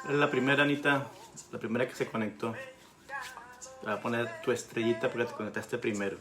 Es la primera, Anita, la primera que se conectó. Te voy a poner tu estrellita porque te conectaste primero.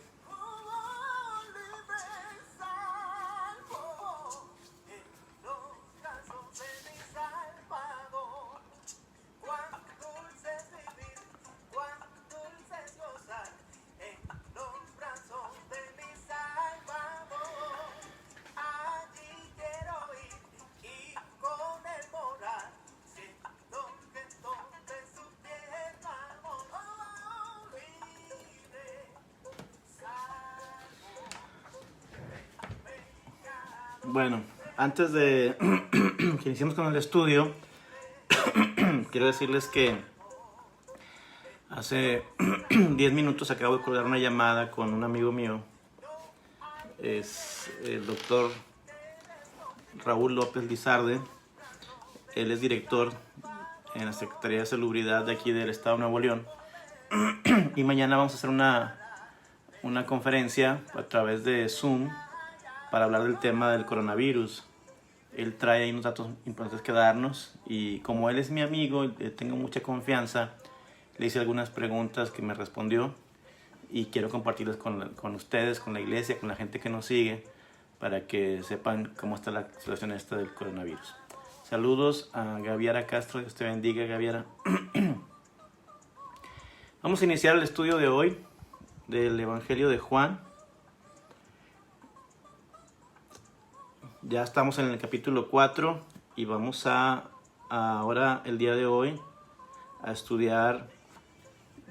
Bueno, antes de que iniciemos con el estudio, quiero decirles que hace 10 minutos acabo de colgar una llamada con un amigo mío. Es el doctor Raúl López Lizarde. Él es director en la Secretaría de Salubridad de aquí del Estado de Nuevo León. Y mañana vamos a hacer una conferencia a través de Zoom para hablar del tema del coronavirus. Él trae ahí unos datos importantes que darnos y como él es mi amigo, tengo mucha confianza, le hice algunas preguntas que me respondió y quiero compartirlas con ustedes, con la iglesia, con la gente que nos sigue, para que sepan cómo está la situación esta del coronavirus. Saludos a Gaviara Castro, Dios te bendiga, Gaviara. Vamos a iniciar el estudio de hoy del Evangelio de Juan. Ya estamos en el capítulo 4 y vamos ahora el día de hoy a estudiar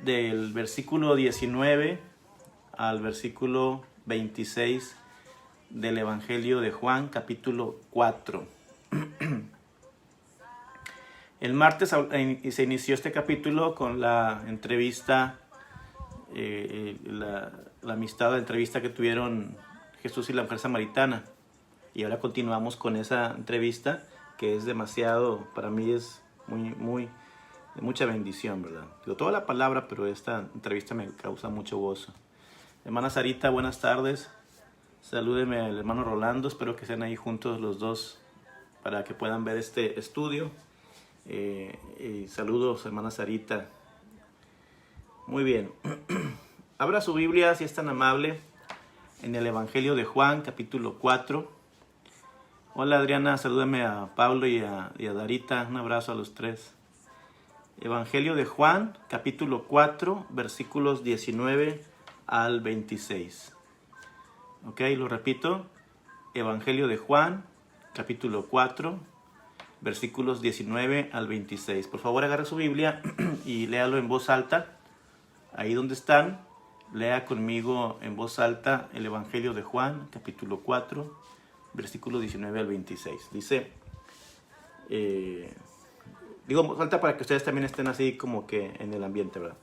del versículo 19 al versículo 26 del Evangelio de Juan, capítulo 4. El martes se inició este capítulo con la entrevista, la amistad, la entrevista que tuvieron Jesús y la mujer samaritana. Y ahora continuamos con esa entrevista que es demasiado, para mí es muy de mucha bendición, ¿verdad? Digo toda la palabra, pero esta entrevista me causa mucho gozo. Hermana Sarita, buenas tardes. Salúdeme al hermano Rolando, espero que estén ahí juntos los dos para que puedan ver este estudio. Y saludos, hermana Sarita. Muy bien. Abra su Biblia, si es tan amable, en el Evangelio de Juan, capítulo 4. Hola Adriana, salúdame a Pablo y a Darita, un abrazo a los tres. Evangelio de Juan, capítulo 4, versículos 19 al 26. Ok, lo repito. Evangelio de Juan, capítulo 4, versículos 19 al 26. Por favor, agarre su Biblia y léalo en voz alta. Ahí donde están, lea conmigo en voz alta el Evangelio de Juan, capítulo 4, versículo 19 al 26. Dice, digo en voz alta para que ustedes también estén así como que en el ambiente, ¿verdad?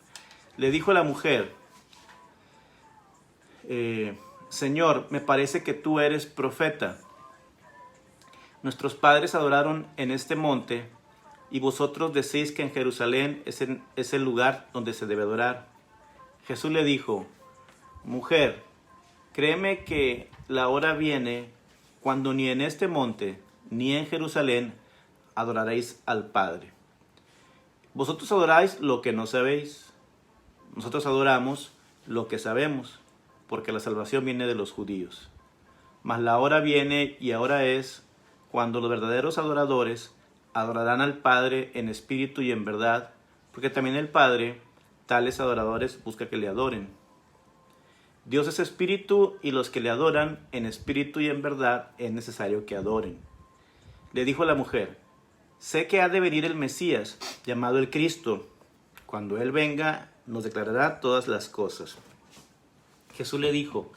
Le dijo a la mujer, Señor, me parece que tú eres profeta. Nuestros padres adoraron en este monte y vosotros decís que en Jerusalén es el lugar donde se debe adorar. Jesús le dijo, mujer, créeme que la hora viene cuando ni en este monte ni en Jerusalén adoraréis al Padre. Vosotros adoráis lo que no sabéis. Nosotros adoramos lo que sabemos, porque la salvación viene de los judíos. Mas la hora viene y ahora es cuando los verdaderos adoradores adorarán al Padre en espíritu y en verdad, porque también el Padre, tales adoradores, busca que le adoren. Dios es espíritu y los que le adoran en espíritu y en verdad es necesario que adoren. Le dijo a la mujer, sé que ha de venir el Mesías, llamado el Cristo. Cuando Él venga, nos declarará todas las cosas. Jesús le dijo,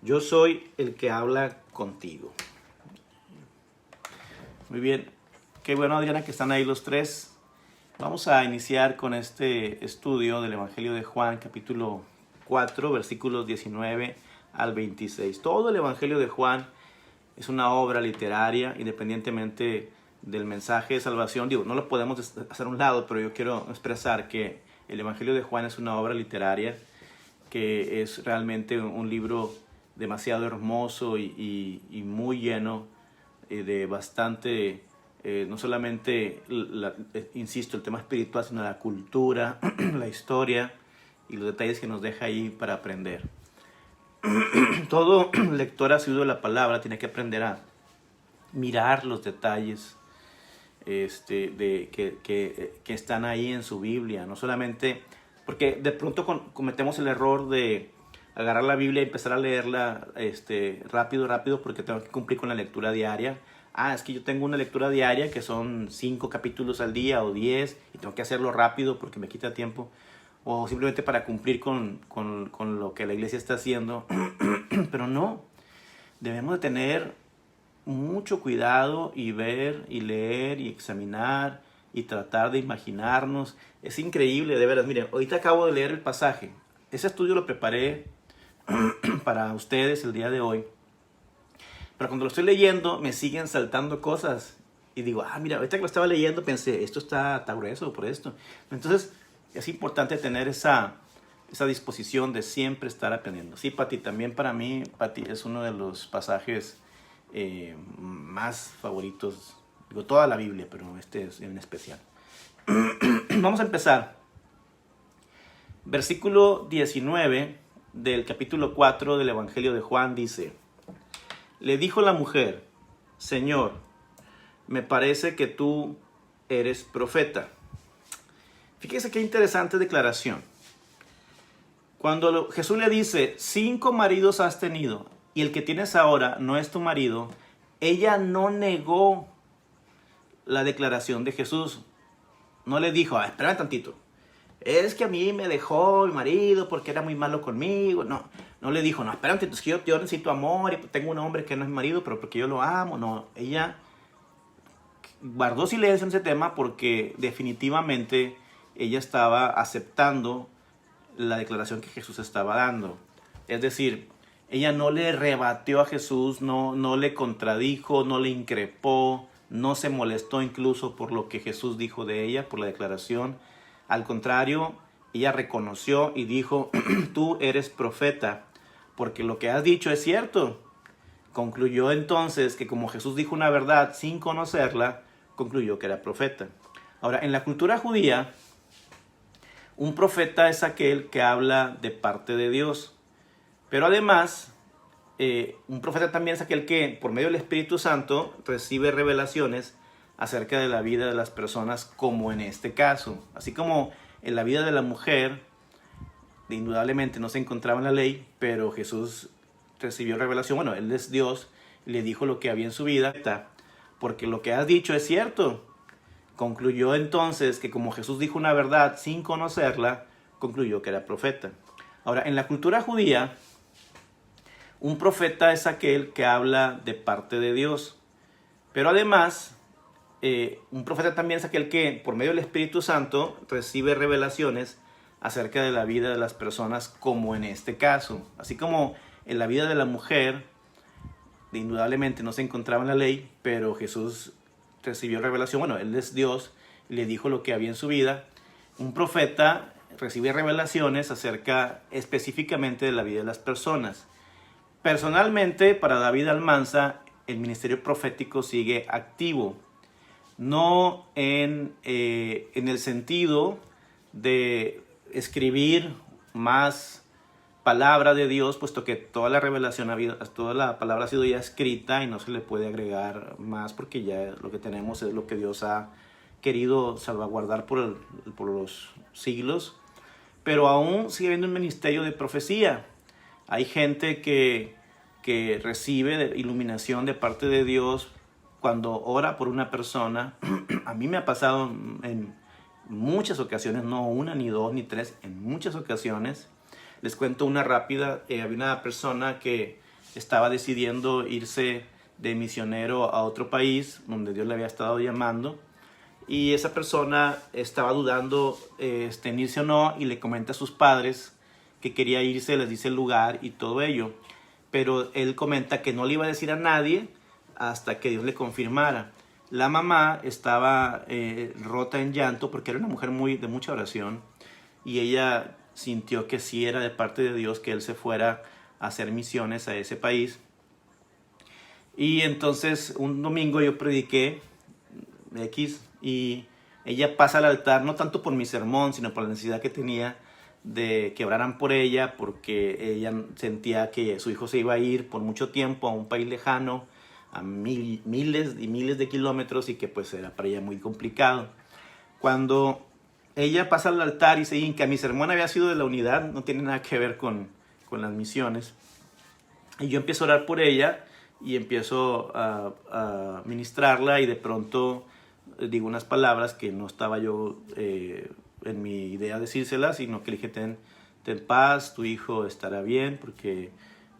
yo soy el que habla contigo. Muy bien, qué bueno Adriana que están ahí los tres. Vamos a iniciar con este estudio del Evangelio de Juan, capítulo 4, versículos 19 al 26. Todo el Evangelio de Juan es una obra literaria, independientemente del mensaje de salvación. Digo, no lo podemos hacer a un lado, pero yo quiero expresar que el Evangelio de Juan es una obra literaria, que es realmente un libro demasiado hermoso y muy lleno de bastante no solamente, insisto, el tema espiritual, sino la cultura, la historia y los detalles que nos deja ahí para aprender. Todo lector asiduo de la palabra tiene que aprender a mirar los detalles que están ahí en su Biblia. No solamente, porque de pronto cometemos el error de agarrar la Biblia y empezar a leerla rápido, porque tengo que cumplir con la lectura diaria. Es que yo tengo una lectura diaria que son 5 capítulos al día o 10 y tengo que hacerlo rápido porque me quita tiempo. O simplemente para cumplir con lo que la iglesia está haciendo. Pero no, debemos de tener mucho cuidado y ver y leer y examinar y tratar de imaginarnos. Es increíble, de veras. Miren, ahorita acabo de leer el pasaje. Ese estudio lo preparé para ustedes el día de hoy. Pero cuando lo estoy leyendo me siguen saltando cosas. Y digo, mira, ahorita que lo estaba leyendo pensé, esto está grueso por esto. Entonces es importante tener esa disposición de siempre estar aprendiendo. Sí, Pati, también para mí, Pati, es uno de los pasajes más favoritos. Digo, toda la Biblia, pero este es en especial. Vamos a empezar. Versículo 19 del capítulo 4 del Evangelio de Juan dice: le dijo la mujer, Señor, me parece que tú eres profeta. Fíjese qué interesante declaración. Cuando Jesús le dice, 5 maridos has tenido y el que tienes ahora no es tu marido, ella no negó la declaración de Jesús. No le dijo, espérame tantito, es que a mí me dejó mi marido porque era muy malo conmigo. No le dijo, no, espérate, es que yo necesito amor y tengo un hombre que no es mi marido, pero porque yo lo amo. No, ella guardó silencio en ese tema porque definitivamente ella estaba aceptando la declaración que Jesús estaba dando. Es decir, ella no le rebatió a Jesús, no le contradijo, no le increpó, no se molestó incluso por lo que Jesús dijo de ella, por la declaración. Al contrario, ella reconoció y dijo, tú eres profeta, porque lo que has dicho es cierto. Concluyó entonces que como Jesús dijo una verdad sin conocerla, concluyó que era profeta. Ahora, en la cultura judía, un profeta es aquel que habla de parte de Dios. Pero además, un profeta también es aquel que, por medio del Espíritu Santo, recibe revelaciones acerca de la vida de las personas, como en este caso. Así como en la vida de la mujer, indudablemente no se encontraba en la ley, pero Jesús recibió revelación. Bueno, Él es Dios, le dijo lo que había en su vida, porque lo que has dicho es cierto. Concluyó entonces que como Jesús dijo una verdad sin conocerla, concluyó que era profeta. Ahora, en la cultura judía, un profeta es aquel que habla de parte de Dios. Pero además, un profeta también es aquel que, por medio del Espíritu Santo, recibe revelaciones acerca de la vida de las personas, como en este caso. Así como en la vida de la mujer, indudablemente no se encontraba en la ley, pero Jesús recibió revelación. Bueno, Él es Dios, le dijo lo que había en su vida. Un profeta recibe revelaciones acerca específicamente de la vida de las personas. Personalmente, para David Almanza, el ministerio profético sigue activo. No en el sentido de escribir más palabra de Dios, puesto que toda la revelación, toda la palabra ha sido ya escrita y no se le puede agregar más, porque ya lo que tenemos es lo que Dios ha querido salvaguardar por los siglos. Pero aún sigue habiendo un ministerio de profecía. Hay gente que recibe iluminación de parte de Dios cuando ora por una persona. A mí me ha pasado en muchas ocasiones, no una, ni dos, ni tres, en muchas ocasiones. Les cuento una rápida. Había una persona que estaba decidiendo irse de misionero a otro país donde Dios le había estado llamando. Y esa persona estaba dudando en irse o no, y le comenta a sus padres que quería irse, les dice el lugar y todo ello. Pero él comenta que no le iba a decir a nadie hasta que Dios le confirmara. La mamá estaba rota en llanto porque era una mujer de mucha oración, y ella sintió que sí era de parte de Dios que él se fuera a hacer misiones a ese país. Y entonces un domingo yo prediqué X, y ella pasa al altar, no tanto por mi sermón, sino por la necesidad que tenía de que oraran por ella, porque ella sentía que su hijo se iba a ir por mucho tiempo a un país lejano, a miles y miles de kilómetros, y que pues era para ella muy complicado. Cuando ella pasa al altar y se hinca, mi sermón había sido de la unidad, no tiene nada que ver con las misiones, y yo empiezo a orar por ella y empiezo a ministrarla, y de pronto digo unas palabras que no estaba yo en mi idea decírselas, sino que le dije: ten paz, tu hijo estará bien, porque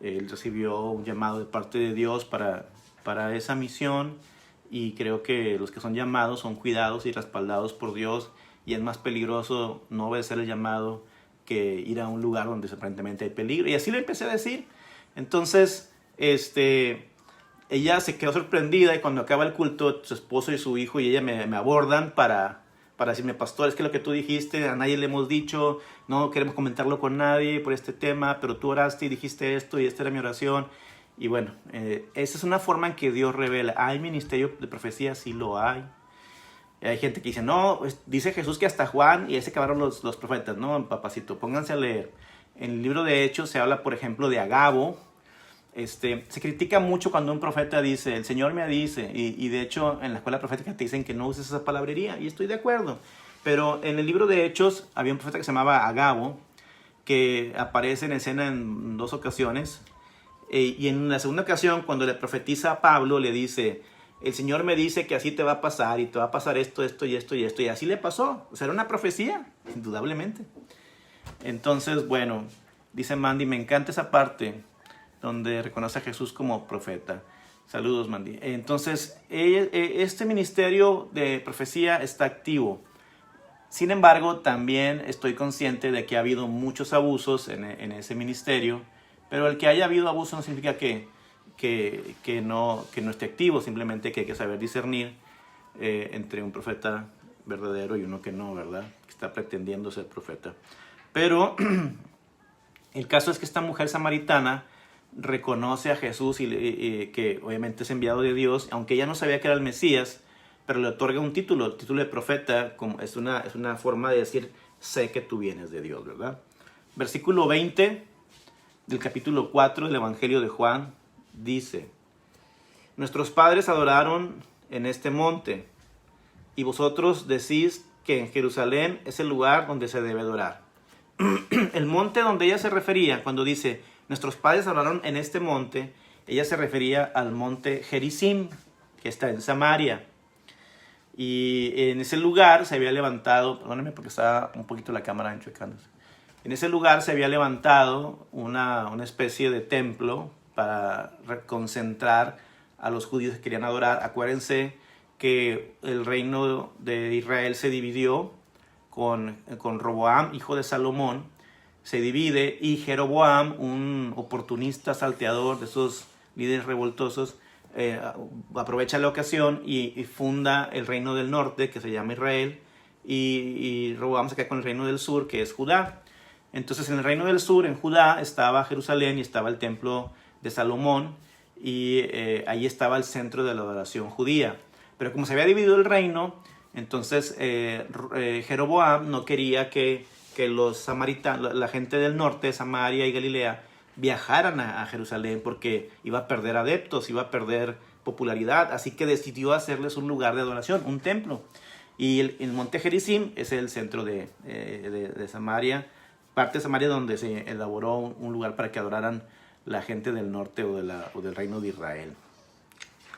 él recibió un llamado de parte de Dios para esa misión, y creo que los que son llamados son cuidados y respaldados por Dios, y es más peligroso no obedecer el llamado que ir a un lugar donde aparentemente hay peligro. Y así le empecé a decir. Entonces, ella se quedó sorprendida, y cuando acaba el culto, su esposo y su hijo y ella me abordan para decirme: pastor, es que lo que tú dijiste a nadie le hemos dicho, no queremos comentarlo con nadie por este tema, pero tú oraste y dijiste esto, y esta era mi oración. Y bueno, esa es una forma en que Dios revela. ¿Hay ministerio de profecía? Sí lo hay. Hay gente que dice: no, dice Jesús que hasta Juan y ese acabaron los profetas. No, papacito, pónganse a leer. En el libro de Hechos se habla, por ejemplo, de Agabo. Se critica mucho cuando un profeta dice: el Señor me dice, y de hecho en la escuela profética te dicen que no uses esa palabrería, y estoy de acuerdo. Pero en el libro de Hechos había un profeta que se llamaba Agabo, que aparece en escena en 2 ocasiones, y en la segunda ocasión, cuando le profetiza a Pablo, le dice: el Señor me dice que así te va a pasar, y te va a pasar esto, esto y esto y esto, y así le pasó. O sea, era una profecía, indudablemente. Entonces, bueno, dice Mandy: me encanta esa parte donde reconoce a Jesús como profeta. Saludos, Mandy. Entonces, este ministerio de profecía está activo. Sin embargo, también estoy consciente de que ha habido muchos abusos en ese ministerio, pero el que haya habido abuso no significa que no esté activo, simplemente que hay que saber discernir entre un profeta verdadero y uno que no, ¿verdad? Que está pretendiendo ser profeta. Pero el caso es que esta mujer samaritana reconoce a Jesús, y que obviamente es enviado de Dios, aunque ella no sabía que era el Mesías, pero le otorga un título, el título de profeta. Como es una forma de decir: sé que tú vienes de Dios, ¿verdad? Versículo 20 del capítulo 4 del Evangelio de Juan dice: nuestros padres adoraron en este monte, y vosotros decís que en Jerusalén es el lugar donde se debe adorar. El monte donde ella se refería cuando dice: nuestros padres adoraron en este monte, ella se refería al monte Gerizim, que está en Samaria. Y en ese lugar se había levantado, perdónenme porque está un poquito la cámara enchuecándose. En ese lugar se había levantado una especie de templo para concentrar a los judíos que querían adorar. Acuérdense que el reino de Israel se dividió con Roboam, hijo de Salomón. Se divide, y Jeroboam, un oportunista salteador de esos líderes revoltosos, aprovecha la ocasión y funda el reino del norte, que se llama Israel, y Roboam se queda con el reino del sur, que es Judá. Entonces, en el reino del sur, en Judá, estaba Jerusalén y estaba el templo de Salomón, y ahí estaba el centro de la adoración judía. Pero como se había dividido el reino, entonces Jeroboam no quería que los samaritanos, la gente del norte, Samaria y Galilea, viajaran a Jerusalén, porque iba a perder adeptos, iba a perder popularidad. Así que decidió hacerles un lugar de adoración, un templo. Y el monte Gerizim es el centro de Samaria, parte de Samaria donde se elaboró un lugar para que adoraran la gente del norte o del reino de Israel.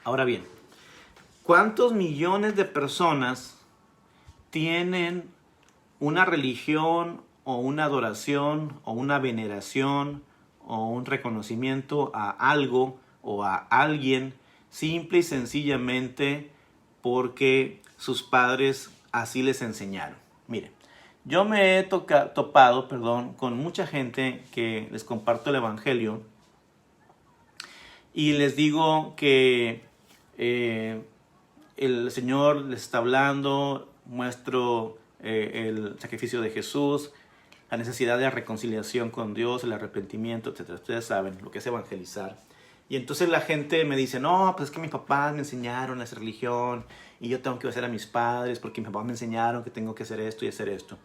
Ahora bien, ¿cuántos millones de personas tienen una religión o una adoración o una veneración o un reconocimiento a algo o a alguien simple y sencillamente porque sus padres así les enseñaron? Miren, yo me he topado con mucha gente que les comparto el Evangelio y les digo que el Señor les está hablando, muestro el sacrificio de Jesús, la necesidad de reconciliación con Dios, el arrepentimiento, etc. Ustedes saben lo que es evangelizar. Y entonces la gente me dice: no, pues es que mis papás me enseñaron esa religión y yo tengo que obedecer a mis padres porque mis papás me enseñaron que tengo que hacer esto y hacer esto.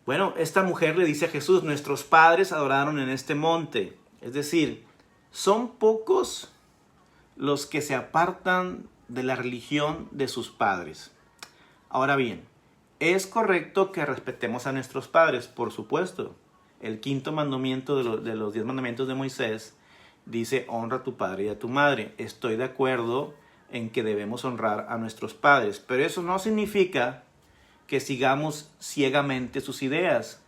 Bueno, esta mujer le dice a Jesús, nuestros padres adoraron en este monte. Es decir, son pocos los que se apartan de la religión de sus padres. Ahora bien, es correcto que respetemos a nuestros padres, por supuesto. El quinto mandamiento de los 10 mandamientos de Moisés dice, honra a tu padre y a tu madre. Estoy de acuerdo en que debemos honrar a nuestros padres, pero eso no significa que sigamos ciegamente sus ideas.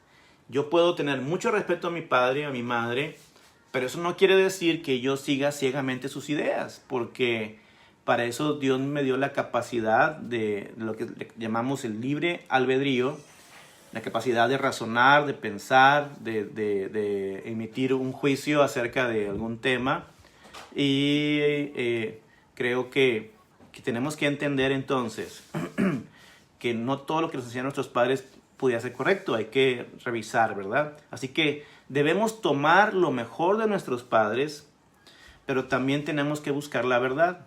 Yo puedo tener mucho respeto a mi padre y a mi madre, pero eso no quiere decir que yo siga ciegamente sus ideas, porque para eso Dios me dio la capacidad de lo que llamamos el libre albedrío, la capacidad de razonar, de pensar, de emitir un juicio acerca de algún tema. Y creo que tenemos que entender entonces que no todo lo que nos enseñan nuestros padres pudiera ser correcto, hay que revisar, ¿verdad? Así que debemos tomar lo mejor de nuestros padres, pero también tenemos que buscar la verdad.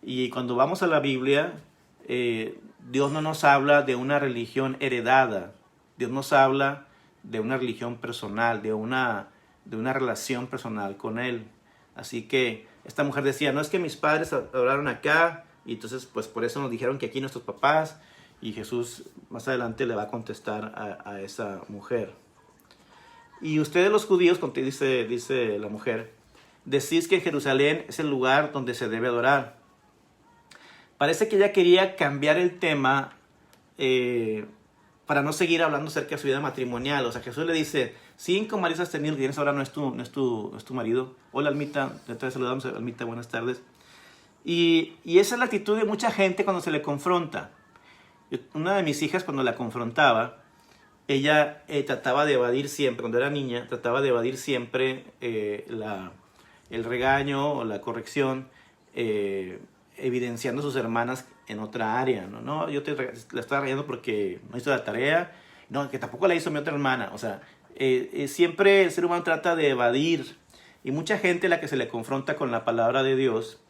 Y cuando vamos a la Biblia, Dios no nos habla de una religión heredada, Dios nos habla de una religión personal, de una relación personal con Él. Así que esta mujer decía, no es que mis padres adoraron acá, y entonces pues por eso nos dijeron que aquí nuestros papás, y Jesús más adelante le va a contestar a esa mujer. Y ustedes los judíos, como dice la mujer, decís que Jerusalén es el lugar donde se debe adorar. Parece que ella quería cambiar el tema para no seguir hablando acerca de su vida matrimonial. O sea, Jesús le dice, 5 maridos has tenido, tienes ahora no es tu marido. Hola, Almita, te saludamos, Almita, buenas tardes. Y esa es la actitud de mucha gente cuando se le confronta. Una de mis hijas, cuando la confrontaba, ella trataba de evadir siempre, cuando era niña, trataba de evadir siempre el regaño o la corrección, evidenciando a sus hermanas en otra área. No, yo la estaba regañando porque no hizo la tarea, no, que tampoco la hizo mi otra hermana. O sea, siempre el ser humano trata de evadir, y mucha gente, la que se le confronta con la palabra de Dios,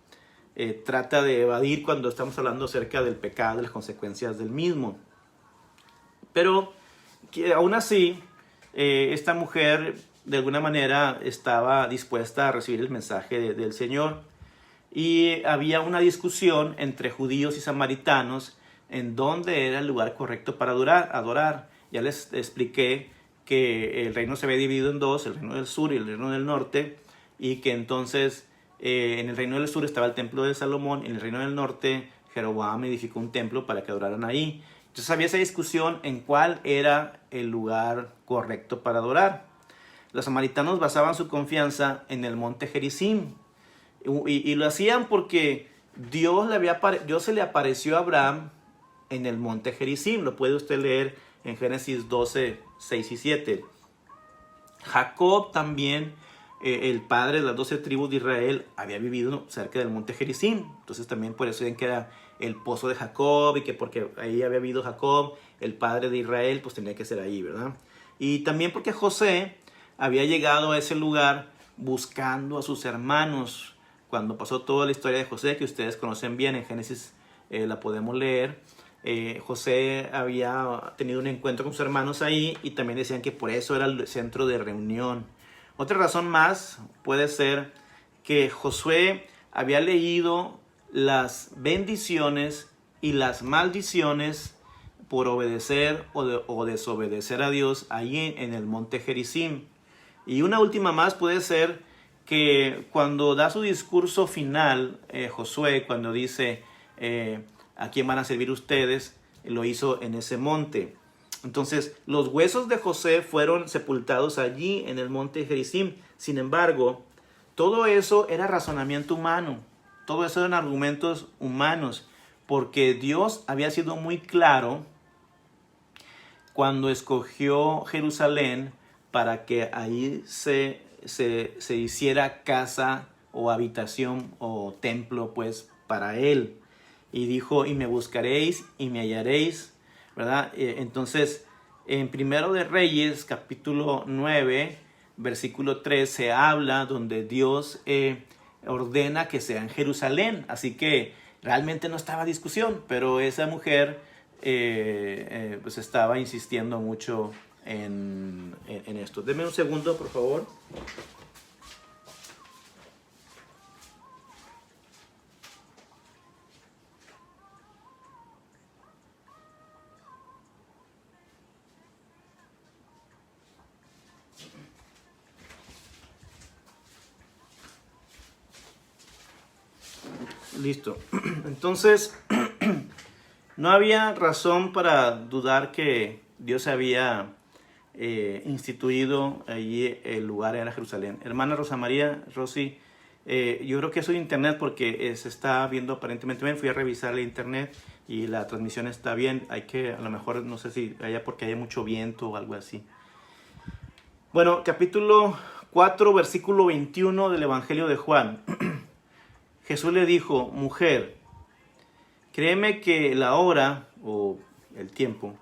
trata de evadir cuando estamos hablando acerca del pecado, de las consecuencias del mismo. Pero aún así, esta mujer de alguna manera estaba dispuesta a recibir el mensaje del Señor. Y había una discusión entre judíos y samaritanos en dónde era el lugar correcto para adorar. Ya les expliqué que el reino se había dividido en dos, el reino del sur y el reino del norte, y que entonces en el reino del sur estaba el templo de Salomón, y en el reino del norte Jeroboam edificó un templo para que adoraran ahí. Entonces había esa discusión en cuál era el lugar correcto para adorar. Los samaritanos basaban su confianza en el monte Gerizim, y lo hacían porque Dios se le apareció a Abraham en el monte Gerizim. Lo puede usted leer en Génesis 12, 6 y 7. Jacob también, el padre de las 12 tribus de Israel, había vivido cerca del monte Gerizim. Entonces también por eso decían que era el pozo de Jacob, y que porque ahí había vivido Jacob, el padre de Israel, pues tenía que ser ahí, ¿verdad? Y también porque José había llegado a ese lugar buscando a sus hermanos. Cuando pasó toda la historia de José, que ustedes conocen bien, en Génesis la podemos leer, José había tenido un encuentro con sus hermanos ahí, y también decían que por eso era el centro de reunión. Otra razón más puede ser que Josué había leído las bendiciones y las maldiciones por obedecer o desobedecer a Dios ahí en el monte Gerizim. Y una última más puede ser que cuando da su discurso final, Josué, cuando dice ¿a quién van a servir ustedes?, lo hizo en ese monte. Entonces, los huesos de José fueron sepultados allí en el monte Gerizim. Sin embargo, todo eso era razonamiento humano, todo eso eran argumentos humanos, porque Dios había sido muy claro cuando escogió Jerusalén para que ahí se hiciera casa o habitación o templo pues para él. Y dijo, y me buscaréis y me hallaréis, ¿verdad? Entonces, en Primero de Reyes, capítulo 9, versículo 3, se habla donde Dios ordena que sea en Jerusalén. Así que realmente no estaba discusión, pero esa mujer pues estaba insistiendo mucho en esto. Deme un segundo, por favor. Listo. Entonces, no había razón para dudar que Dios había instituido allí el lugar era Jerusalén. Hermana Rosa María, Rosy, yo creo que eso es internet porque se está viendo aparentemente bien. Fui a revisar el internet y la transmisión está bien. Hay que, a lo mejor, no sé si haya porque haya mucho viento o algo así. Bueno, capítulo 4, versículo 21 del Evangelio de Juan. Jesús le dijo, mujer, créeme que la hora o el tiempo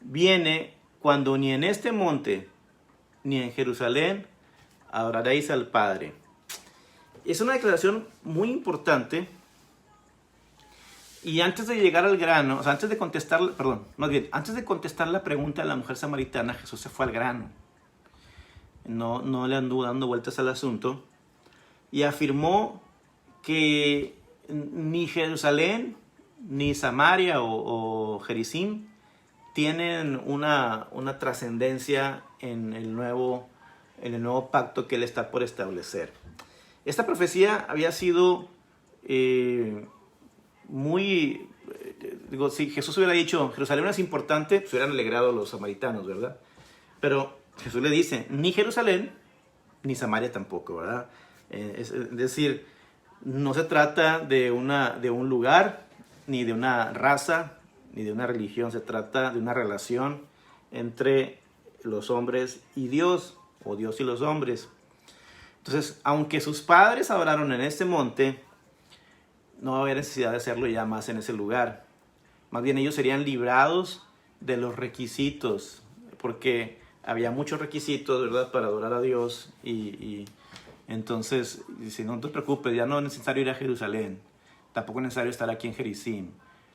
viene cuando ni en este monte ni en Jerusalén adoraréis al Padre. Es una declaración muy importante. Y antes de llegar al grano, o sea, antes de contestar la pregunta de la mujer samaritana, Jesús se fue al grano. No le anduvo dando vueltas al asunto. Y afirmó que ni Jerusalén, ni Samaria o Gerizim tienen una trascendencia en el nuevo pacto que Él está por establecer. Esta profecía había sido si Jesús hubiera dicho Jerusalén es importante, se hubieran alegrado los samaritanos, ¿verdad? Pero Jesús le dice, ni Jerusalén, ni Samaria tampoco, ¿verdad? Es decir, no se trata de un lugar, ni de una raza, ni de una religión. Se trata de una relación entre los hombres y Dios, o Dios y los hombres. Entonces, aunque sus padres adoraron en este monte, no va a haber necesidad de hacerlo ya más en ese lugar. Más bien ellos serían librados de los requisitos, porque había muchos requisitos, ¿verdad?, para adorar a Dios y entonces, dice, no te preocupes, ya no es necesario ir a Jerusalén, tampoco es necesario estar aquí en Gerizim,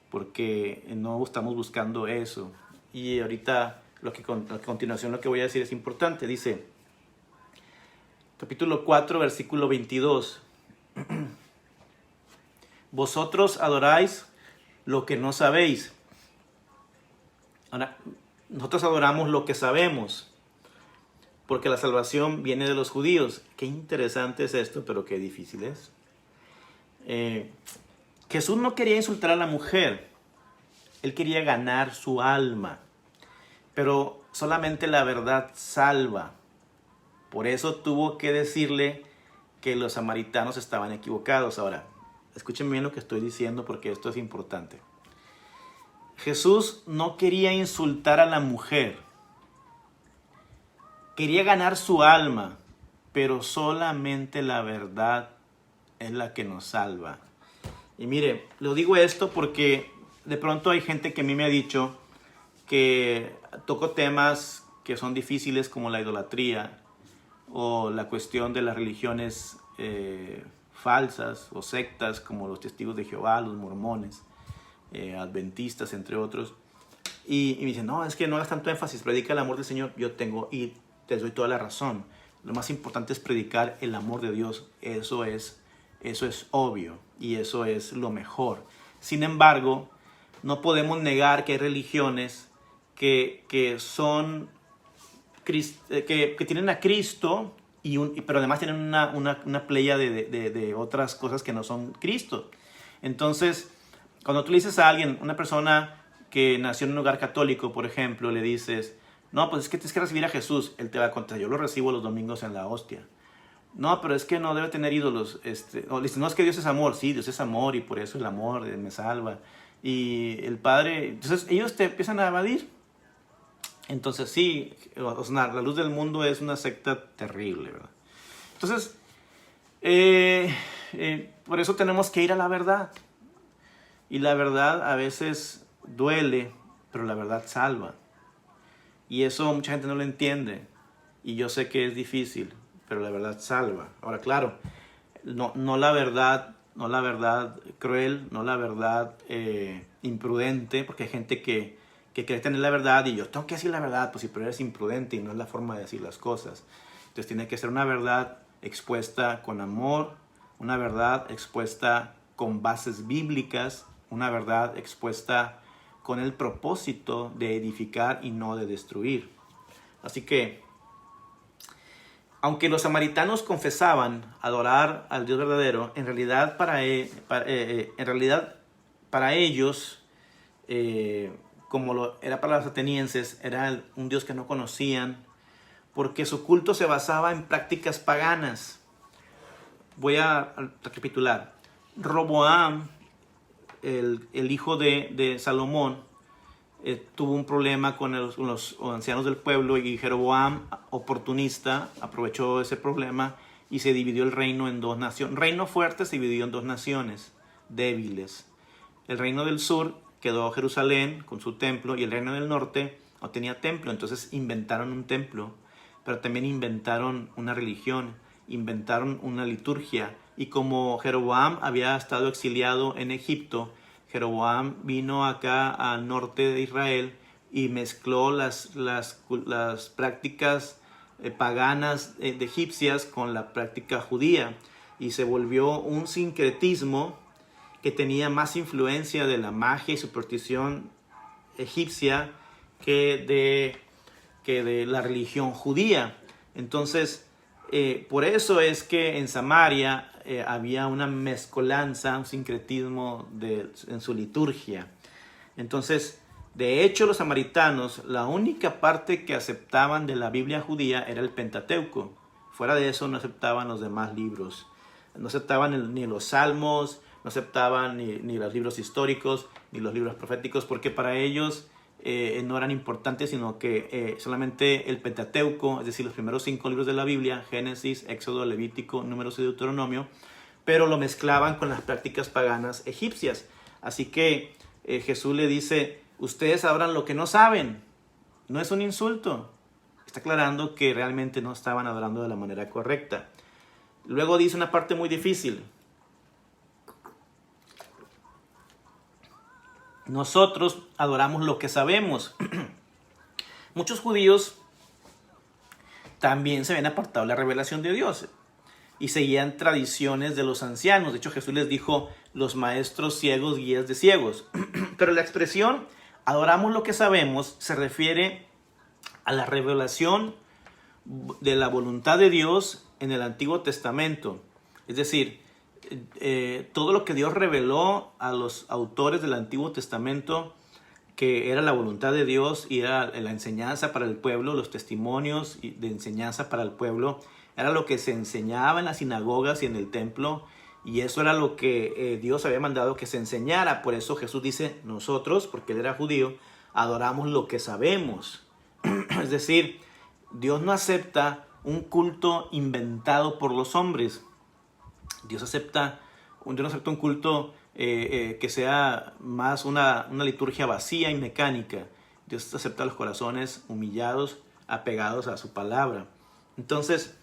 porque no estamos buscando eso. Y ahorita, a continuación, lo que voy a decir es importante. Dice, capítulo 4, versículo 22. Vosotros adoráis lo que no sabéis. Ahora, nosotros adoramos lo que sabemos, porque la salvación viene de los judíos. Qué interesante es esto, pero qué difícil es. Jesús no quería insultar a la mujer. Él quería ganar su alma. Pero solamente la verdad salva. Por eso tuvo que decirle que los samaritanos estaban equivocados. Ahora, escuchen bien lo que estoy diciendo porque esto es importante. Jesús no quería insultar a la mujer. Quería ganar su alma, pero solamente la verdad es la que nos salva. Y mire, lo digo esto porque de pronto hay gente que a mí me ha dicho que toco temas que son difíciles como la idolatría o la cuestión de las religiones falsas o sectas como los testigos de Jehová, los mormones, adventistas, entre otros. Y me dicen, no, es que no hagas tanto énfasis, predica el amor del Señor. Yo tengo, y te doy toda la razón. Lo más importante es predicar el amor de Dios. Eso es obvio y eso es lo mejor. Sin embargo, no podemos negar que hay religiones que son que tienen a Cristo pero además tienen una playa de otras cosas que no son Cristo. Entonces, cuando tú le dices a alguien, una persona que nació en un hogar católico, por ejemplo, le dices, no, pues es que tienes que recibir a Jesús. Él te va a contar, yo lo recibo los domingos en la hostia. No, pero es que no debe tener ídolos. O dice, no, es que Dios es amor. Sí, Dios es amor y por eso el amor me salva. Y el Padre, entonces ellos te empiezan a evadir. Entonces sí, la luz del mundo es una secta terrible, ¿verdad? Entonces, por eso tenemos que ir a la verdad. Y la verdad a veces duele, pero la verdad salva. Y eso mucha gente no lo entiende. Y yo sé que es difícil, pero la verdad salva. Ahora, claro, no la verdad no la verdad cruel, no la verdad imprudente, porque hay gente que cree tener la verdad y yo tengo que decir la verdad, pues si pero eres imprudente y no es la forma de decir las cosas. Entonces tiene que ser una verdad expuesta con amor, una verdad expuesta con bases bíblicas, una verdad expuesta con el propósito de edificar y no de destruir. Así que, aunque los samaritanos confesaban adorar al Dios verdadero, en realidad para ellos, como lo era para los atenienses, era un Dios que no conocían, porque su culto se basaba en prácticas paganas. Voy a recapitular. Roboam, el hijo de Salomón, tuvo un problema con los ancianos del pueblo y Jeroboam, oportunista, aprovechó ese problema y se dividió el reino en dos naciones. El reino fuerte se dividió en dos naciones débiles. El reino del sur quedó Jerusalén con su templo y el reino del norte no tenía templo. Entonces inventaron un templo, pero también inventaron una religión, inventaron una liturgia. Y como Jeroboam había estado exiliado en Egipto, Jeroboam vino acá al norte de Israel y mezcló las prácticas paganas de egipcias con la práctica judía y se volvió un sincretismo que tenía más influencia de la magia y superstición egipcia que de la religión judía. Entonces, por eso es que en Samaria había una mezcolanza, un sincretismo en su liturgia. Entonces, de hecho, los samaritanos, la única parte que aceptaban de la Biblia judía era el Pentateuco. Fuera de eso no aceptaban los demás libros. No aceptaban ni los salmos, no aceptaban ni los libros históricos, ni los libros proféticos, porque para ellos no eran importantes, sino que solamente el Pentateuco, es decir, los primeros 5 libros de la Biblia, Génesis, Éxodo, Levítico, Números y Deuteronomio, pero lo mezclaban con las prácticas paganas egipcias. Así que Jesús le dice, ustedes sabrán lo que no saben. No es un insulto. Está aclarando que realmente no estaban adorando de la manera correcta. Luego dice una parte muy difícil. Nosotros adoramos lo que sabemos. Muchos judíos también se habían apartado de la revelación de Dios y seguían tradiciones de los ancianos. De hecho, Jesús les dijo, los maestros ciegos, guías de ciegos. Pero la expresión, adoramos lo que sabemos, se refiere a la revelación de la voluntad de Dios en el Antiguo Testamento. Es decir, todo lo que Dios reveló a los autores del Antiguo Testamento, que era la voluntad de Dios y era la enseñanza para el pueblo, los testimonios de enseñanza para el pueblo, era lo que se enseñaba en las sinagogas y en el templo, y eso era lo que Dios había mandado que se enseñara. Por eso Jesús dice, nosotros, porque él era judío, adoramos lo que sabemos. Es decir, Dios no acepta un culto inventado por los hombres. Dios no acepta un culto que sea más una liturgia vacía y mecánica. Dios acepta los corazones humillados, apegados a su palabra. Entonces,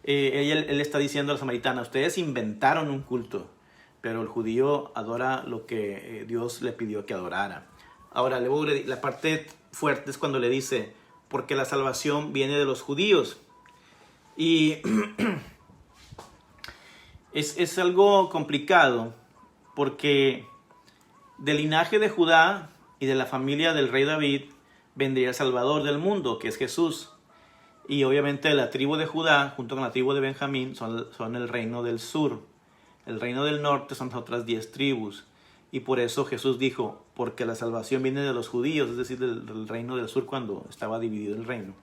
él está diciendo a la samaritana, ustedes inventaron un culto, pero el judío adora lo que Dios le pidió que adorara. Ahora, luego la parte fuerte es cuando le dice, porque la salvación viene de los judíos. Y es algo complicado, porque del linaje de Judá y de la familia del rey David vendría el Salvador del mundo, que es Jesús. Y obviamente la tribu de Judá, junto con la tribu de Benjamín, son el reino del sur. El reino del norte son las otras 10 tribus. Y por eso Jesús dijo, porque la salvación viene de los judíos, es decir, del reino del sur, cuando estaba dividido el reino.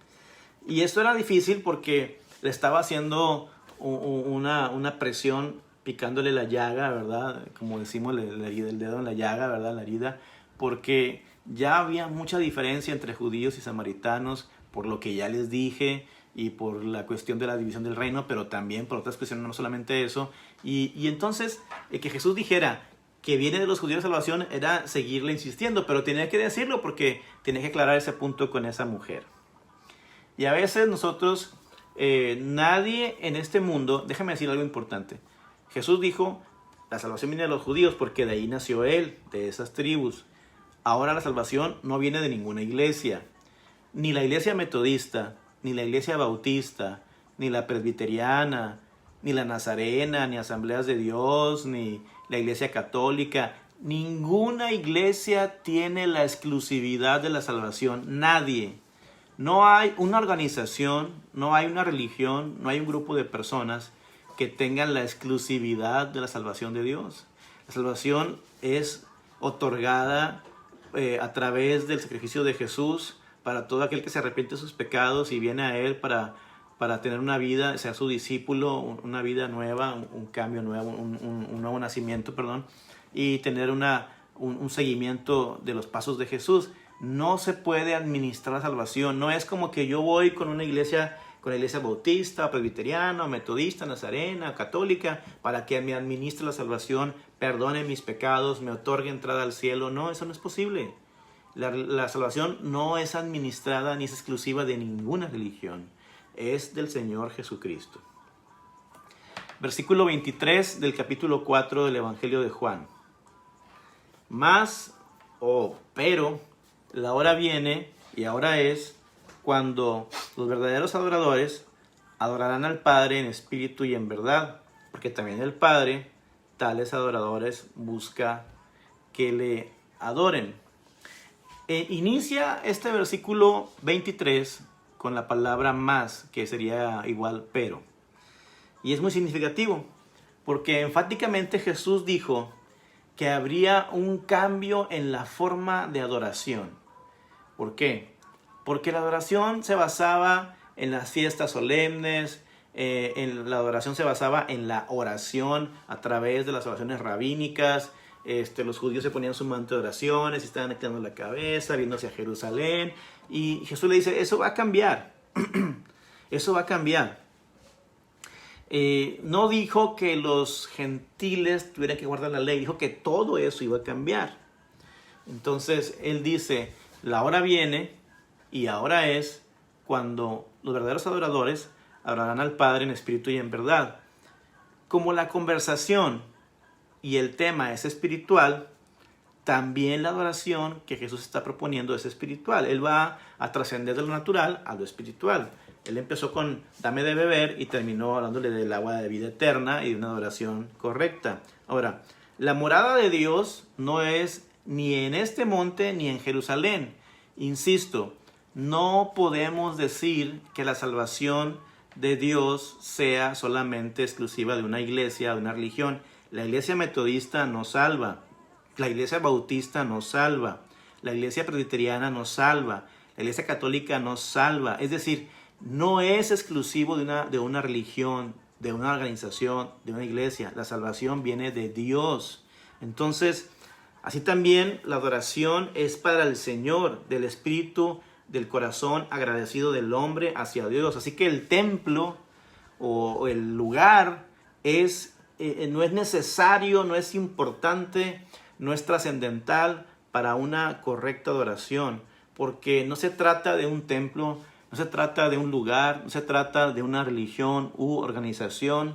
Y esto era difícil porque le estaba haciendo una presión, picándole la llaga, ¿verdad? Como decimos, el dedo en la llaga, ¿verdad? La herida, porque ya había mucha diferencia entre judíos y samaritanos, por lo que ya les dije, y por la cuestión de la división del reino, pero también por otras cuestiones, no solamente eso. Y entonces, que Jesús dijera que viene de los judíos la salvación era seguirle insistiendo, pero tenía que decirlo porque tenía que aclarar ese punto con esa mujer. Y a veces nosotros, nadie en este mundo, déjame decir algo importante. Jesús dijo, La salvación viene de los judíos porque de ahí nació él, de esas tribus. Ahora la salvación no viene de ninguna iglesia. Ni la iglesia metodista, ni la iglesia bautista, ni la presbiteriana, ni la nazarena, ni Asambleas de Dios, ni la iglesia católica. Ninguna iglesia tiene la exclusividad de la salvación. Nadie. No hay una organización, no hay una religión, no hay un grupo de personas que tengan la exclusividad de la salvación de Dios. La salvación es otorgada a través del sacrificio de Jesús para todo aquel que se arrepiente de sus pecados y viene a Él para tener una vida, ser su discípulo, una vida nueva, un cambio nuevo, un nuevo nacimiento, perdón, y tener un seguimiento de los pasos de Jesús. No se puede administrar la salvación. No es como que yo voy con una iglesia, con la iglesia bautista, presbiteriana, metodista, nazarena, católica, para que me administre la salvación, perdone mis pecados, me otorgue entrada al cielo. No, eso no es posible. La salvación no es administrada ni es exclusiva de ninguna religión. Es del Señor Jesucristo. Versículo 23 del capítulo 4 del Evangelio de Juan. Pero, la hora viene y ahora es cuando los verdaderos adoradores adorarán al Padre en espíritu y en verdad, porque también el Padre, tales adoradores, busca que le adoren. Inicia este versículo 23 con la palabra más, que sería igual pero. Y es muy significativo, porque enfáticamente Jesús dijo que habría un cambio en la forma de adoración. ¿Por qué? Porque la adoración se basaba en las fiestas solemnes, la adoración se basaba en la oración a través de las oraciones rabínicas. Los judíos se ponían su manto de oraciones, estaban inclinando la cabeza, viendo hacia Jerusalén. Y Jesús le dice, eso va a cambiar. Eso va a cambiar. No dijo que los gentiles tuvieran que guardar la ley, dijo que todo eso iba a cambiar. Entonces Él dice, la hora viene y ahora es cuando los verdaderos adoradores adorarán al Padre en espíritu y en verdad. Como la conversación y el tema es espiritual, también la adoración que Jesús está proponiendo es espiritual. Él va a trascender de lo natural a lo espiritual. Él empezó con dame de beber y terminó hablándole del agua de vida eterna y de una adoración correcta. Ahora, la morada de Dios no es ni en este monte ni en Jerusalén. Insisto, no podemos decir que la salvación de Dios sea solamente exclusiva de una iglesia, de una religión. La iglesia metodista nos salva, la iglesia bautista nos salva, la iglesia presbiteriana nos salva, la iglesia católica nos salva. Es decir, no es exclusivo de una religión, de una organización, de una iglesia. La salvación viene de Dios. Entonces, así también la adoración es para el Señor, del espíritu, del corazón agradecido del hombre hacia Dios. Así que el templo o el lugar no es necesario, no es importante, no es trascendental para una correcta adoración, porque no se trata de un templo, no se trata de un lugar, no se trata de una religión u organización,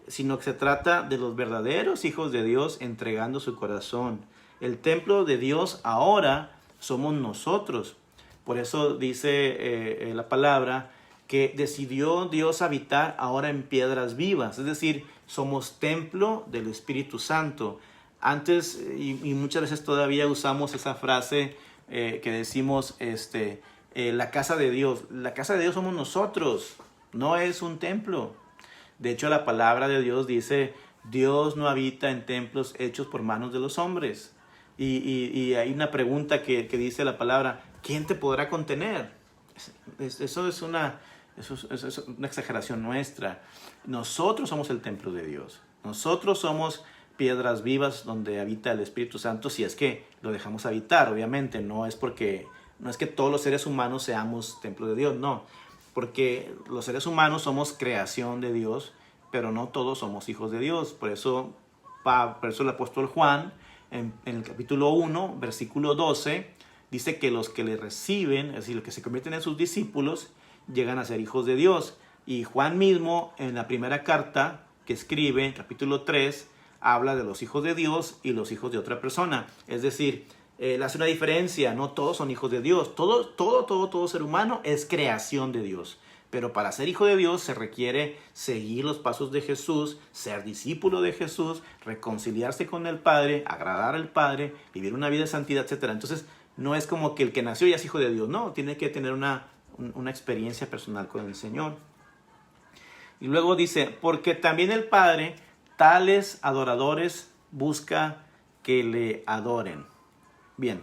sino que se trata de los verdaderos hijos de Dios entregando su corazón. El templo de Dios ahora somos nosotros. Por eso dice la palabra que decidió Dios habitar ahora en piedras vivas. Es decir, somos templo del Espíritu Santo. Antes y muchas veces todavía usamos esa frase que decimos la casa de Dios. La casa de Dios somos nosotros, no es un templo. De hecho, la palabra de Dios dice, Dios no habita en templos hechos por manos de los hombres. Y hay una pregunta que dice la palabra, ¿quién te podrá contener? Eso es una exageración nuestra. Nosotros somos el templo de Dios. Nosotros somos piedras vivas donde habita el Espíritu Santo, si es que lo dejamos habitar. Obviamente no es que todos los seres humanos seamos templo de Dios, no. Porque los seres humanos somos creación de Dios, pero no todos somos hijos de Dios. Por eso el apóstol Juan, en el capítulo 1, versículo 12, dice que los que le reciben, es decir, los que se convierten en sus discípulos, llegan a ser hijos de Dios. Y Juan mismo, en la primera carta que escribe, capítulo 3, habla de los hijos de Dios y los hijos de otra persona. Es decir, él hace una diferencia, no todos son hijos de Dios. Todo ser humano es creación de Dios. Pero para ser hijo de Dios se requiere seguir los pasos de Jesús, ser discípulo de Jesús, reconciliarse con el Padre, agradar al Padre, vivir una vida de santidad, etc. Entonces, no es como que el que nació ya es hijo de Dios. No, tiene que tener una experiencia personal con el Señor. Y luego dice, porque también el Padre, tales adoradores, busca que le adoren. Bien.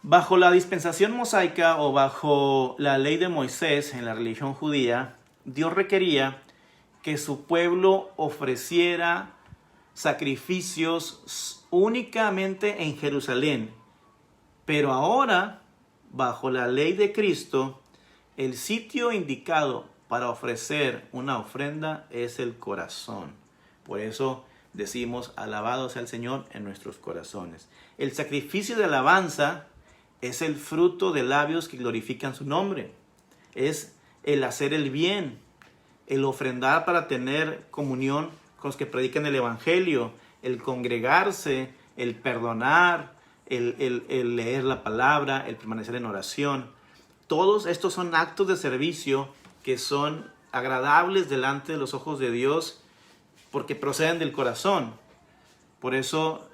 Bajo la dispensación mosaica o bajo la ley de Moisés en la religión judía, Dios requería que su pueblo ofreciera sacrificios únicamente en Jerusalén. Pero ahora, bajo la ley de Cristo, el sitio indicado para ofrecer una ofrenda es el corazón. Por eso decimos, alabado sea el Señor en nuestros corazones. El sacrificio de alabanza es el fruto de labios que glorifican su nombre. Es el hacer el bien, el ofrendar para tener comunión con los que predican el Evangelio, el congregarse, el perdonar, el leer la palabra, el permanecer en oración. Todos estos son actos de servicio que son agradables delante de los ojos de Dios porque proceden del corazón. Por eso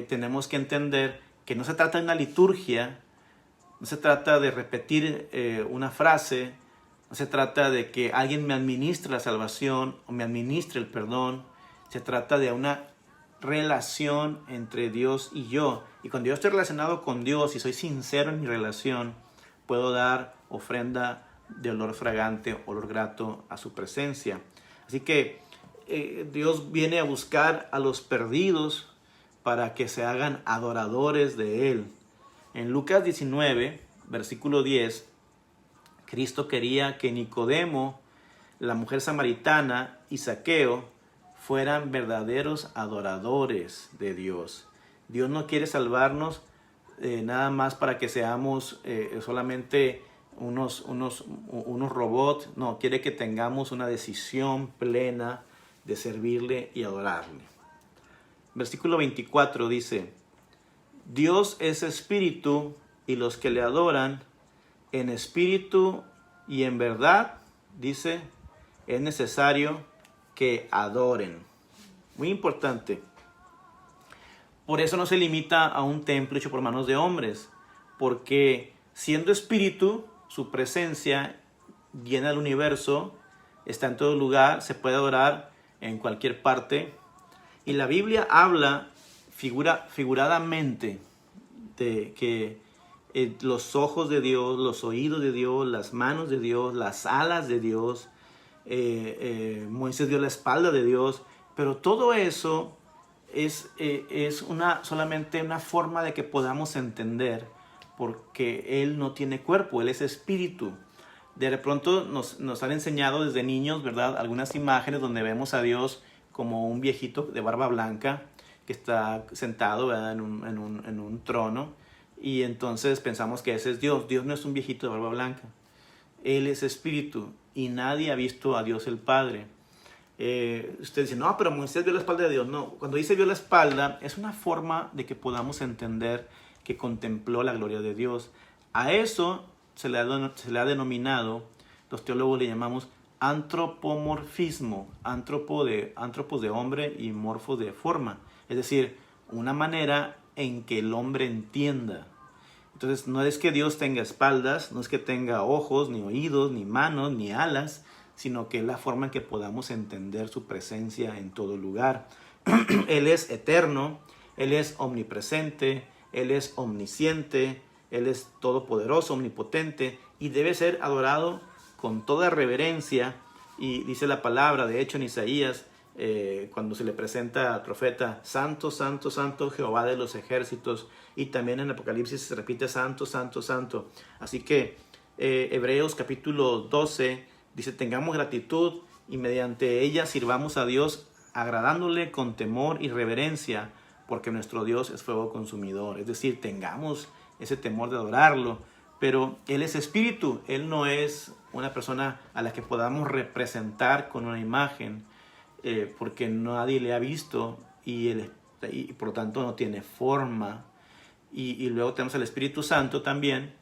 tenemos que entender que no se trata de una liturgia, no se trata de repetir una frase, no se trata de que alguien me administre la salvación o me administre el perdón. Se trata de una relación entre Dios y yo. Y cuando yo estoy relacionado con Dios y soy sincero en mi relación, puedo dar ofrenda de olor fragante, olor grato a su presencia. Así que Dios viene a buscar a los perdidos para que se hagan adoradores de Él. En Lucas 19, versículo 10, Cristo quería que Nicodemo, la mujer samaritana y Zaqueo fueran verdaderos adoradores de Dios. Dios no quiere salvarnos nada más para que seamos solamente unos robots. No, quiere que tengamos una decisión plena de servirle y adorarle. Versículo 24 dice, Dios es espíritu y los que le adoran en espíritu y en verdad, dice, es necesario que adoren. Muy importante. Por eso no se limita a un templo hecho por manos de hombres, porque siendo espíritu, su presencia llena el universo, está en todo lugar, se puede adorar en cualquier parte. Y la Biblia habla figuradamente de que los ojos de Dios, los oídos de Dios, las manos de Dios, las alas de Dios, Moisés dio la espalda de Dios, pero todo eso es solamente una forma de que podamos entender, porque Él no tiene cuerpo, Él es espíritu. De pronto nos han enseñado desde niños, ¿verdad?, algunas imágenes donde vemos a Dios como un viejito de barba blanca que está sentado, ¿verdad?, en un trono, y entonces pensamos que ese es Dios. Dios no es un viejito de barba blanca, Él es espíritu y nadie ha visto a Dios el Padre. Usted dice, no, pero Moisés vio la espalda de Dios. No, cuando dice vio la espalda, es una forma de que podamos entender que contempló la gloria de Dios. A eso se le ha denominado, los teólogos le llamamos antropomorfismo, antropos de hombre y morfos de forma. Es decir, una manera en que el hombre entienda. Entonces, no es que Dios tenga espaldas, no es que tenga ojos, ni oídos, ni manos, ni alas, sino que es la forma en que podamos entender su presencia en todo lugar. Él es eterno, Él es omnipresente, Él es omnisciente, Él es todopoderoso, omnipotente, y debe ser adorado con toda reverencia. Y dice la palabra, de hecho en Isaías, cuando se le presenta al profeta, Santo, Santo, Santo, Jehová de los ejércitos, y también en Apocalipsis se repite Santo, Santo, Santo. Así que Hebreos capítulo 12 dice, tengamos gratitud y mediante ella sirvamos a Dios agradándole con temor y reverencia, porque nuestro Dios es fuego consumidor. Es decir, tengamos ese temor de adorarlo, pero Él es espíritu, Él no es una persona a la que podamos representar con una imagen. porque nadie le ha visto y por lo tanto no tiene forma. Y luego tenemos el Espíritu Santo también,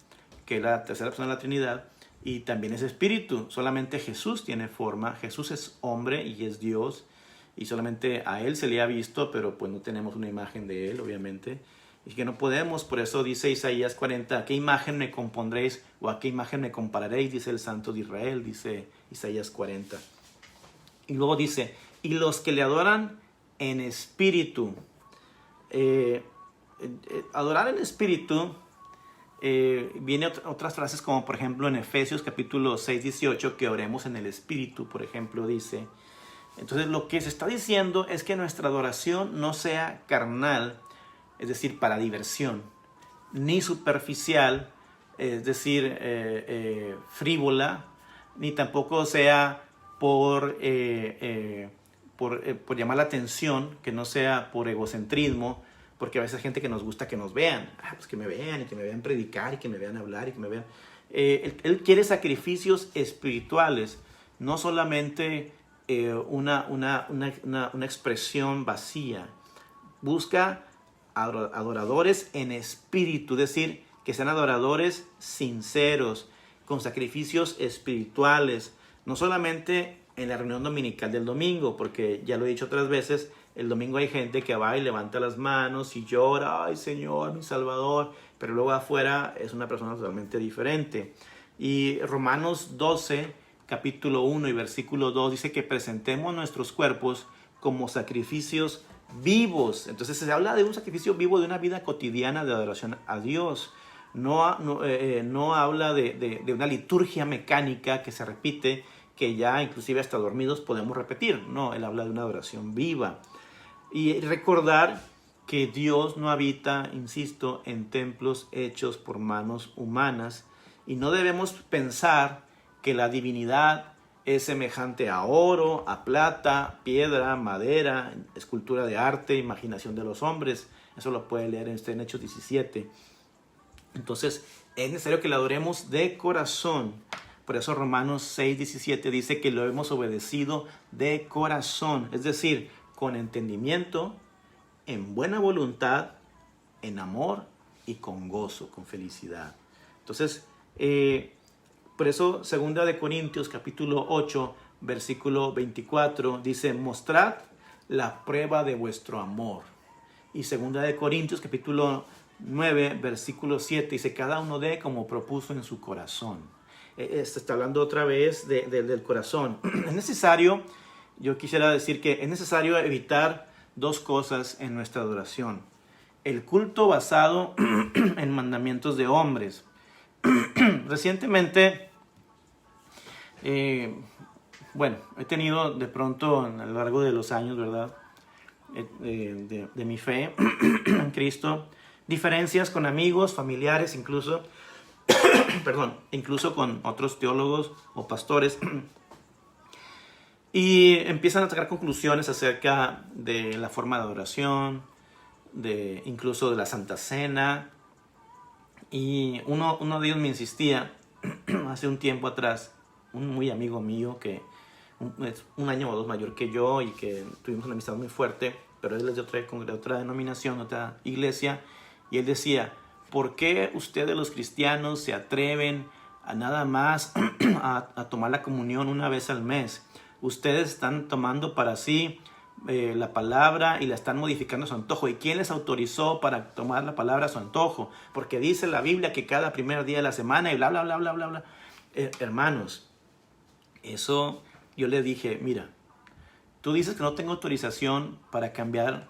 que es la tercera persona de la Trinidad, y también es Espíritu. Solamente Jesús tiene forma. Jesús es hombre y es Dios, y solamente a Él se le ha visto, pero pues no tenemos una imagen de Él, obviamente. Y que no podemos, por eso dice Isaías 40, ¿a qué imagen me compondréis o a qué imagen me compararéis? Dice el Santo de Israel, dice Isaías 40. Y luego dice, y los que le adoran en espíritu. Adorar en espíritu, viene otras frases como por ejemplo en Efesios capítulo 6, 18, que oremos en el espíritu, por ejemplo, dice. Entonces lo que se está diciendo es que nuestra adoración no sea carnal, es decir, para diversión, ni superficial, es decir, frívola, ni tampoco sea por llamar la atención, que no sea por egocentrismo, porque a veces hay gente que nos gusta que nos vean, pues que me vean, y que me vean predicar, y que me vean hablar, y que me vean. Él quiere sacrificios espirituales, no solamente una expresión vacía. Busca adoradores en espíritu, es decir, que sean adoradores sinceros, con sacrificios espirituales, no solamente en la reunión dominical del domingo, porque ya lo he dicho otras veces, el domingo hay gente que va y levanta las manos y llora, ay Señor, mi Salvador, pero luego afuera es una persona totalmente diferente. Y Romanos 12, capítulo 1 y versículo 2 dice que presentemos nuestros cuerpos como sacrificios vivos. Entonces se habla de un sacrificio vivo, de una vida cotidiana de adoración a Dios. No habla de una liturgia mecánica que se repite, que ya inclusive hasta dormidos podemos repetir. No, él habla de una adoración viva. Y recordar que Dios no habita, insisto, en templos hechos por manos humanas. Y no debemos pensar que la divinidad es semejante a oro, a plata, piedra, madera, escultura de arte, imaginación de los hombres. Eso lo puede leer en Hechos 17. Entonces, es necesario que la adoremos de corazón. Por eso Romanos 6, 17 dice que lo hemos obedecido de corazón. Es decir, con entendimiento, en buena voluntad, en amor y con gozo, con felicidad. Entonces, por eso, 2 Corintios capítulo 8, versículo 24, dice, mostrad la prueba de vuestro amor. Y 2 Corintios capítulo 9, versículo 7, dice, cada uno dé como propuso en su corazón. Está hablando otra vez del corazón. Es necesario, yo quisiera decir que es necesario evitar dos cosas en nuestra adoración. El culto basado en mandamientos de hombres. Recientemente, he tenido de pronto a lo largo de los años, ¿verdad? De mi fe en Cristo, diferencias con amigos, familiares, incluso, incluso con otros teólogos o pastores, y empiezan a sacar conclusiones acerca de la forma de adoración, incluso de la Santa Cena. Y uno de ellos me insistía hace un tiempo atrás, un muy amigo mío que es un año o dos mayor que yo y que tuvimos una amistad muy fuerte, pero él es de otra denominación, otra iglesia, y él decía, ¿por qué ustedes los cristianos se atreven a nada más a tomar la comunión una vez al mes? Ustedes están tomando para sí la palabra y la están modificando a su antojo. ¿Y quién les autorizó para tomar la palabra a su antojo? Porque dice la Biblia que cada primer día de la semana y bla, bla, bla, bla, bla, bla. Hermanos, eso yo le dije, mira, tú dices que no tengo autorización para cambiar,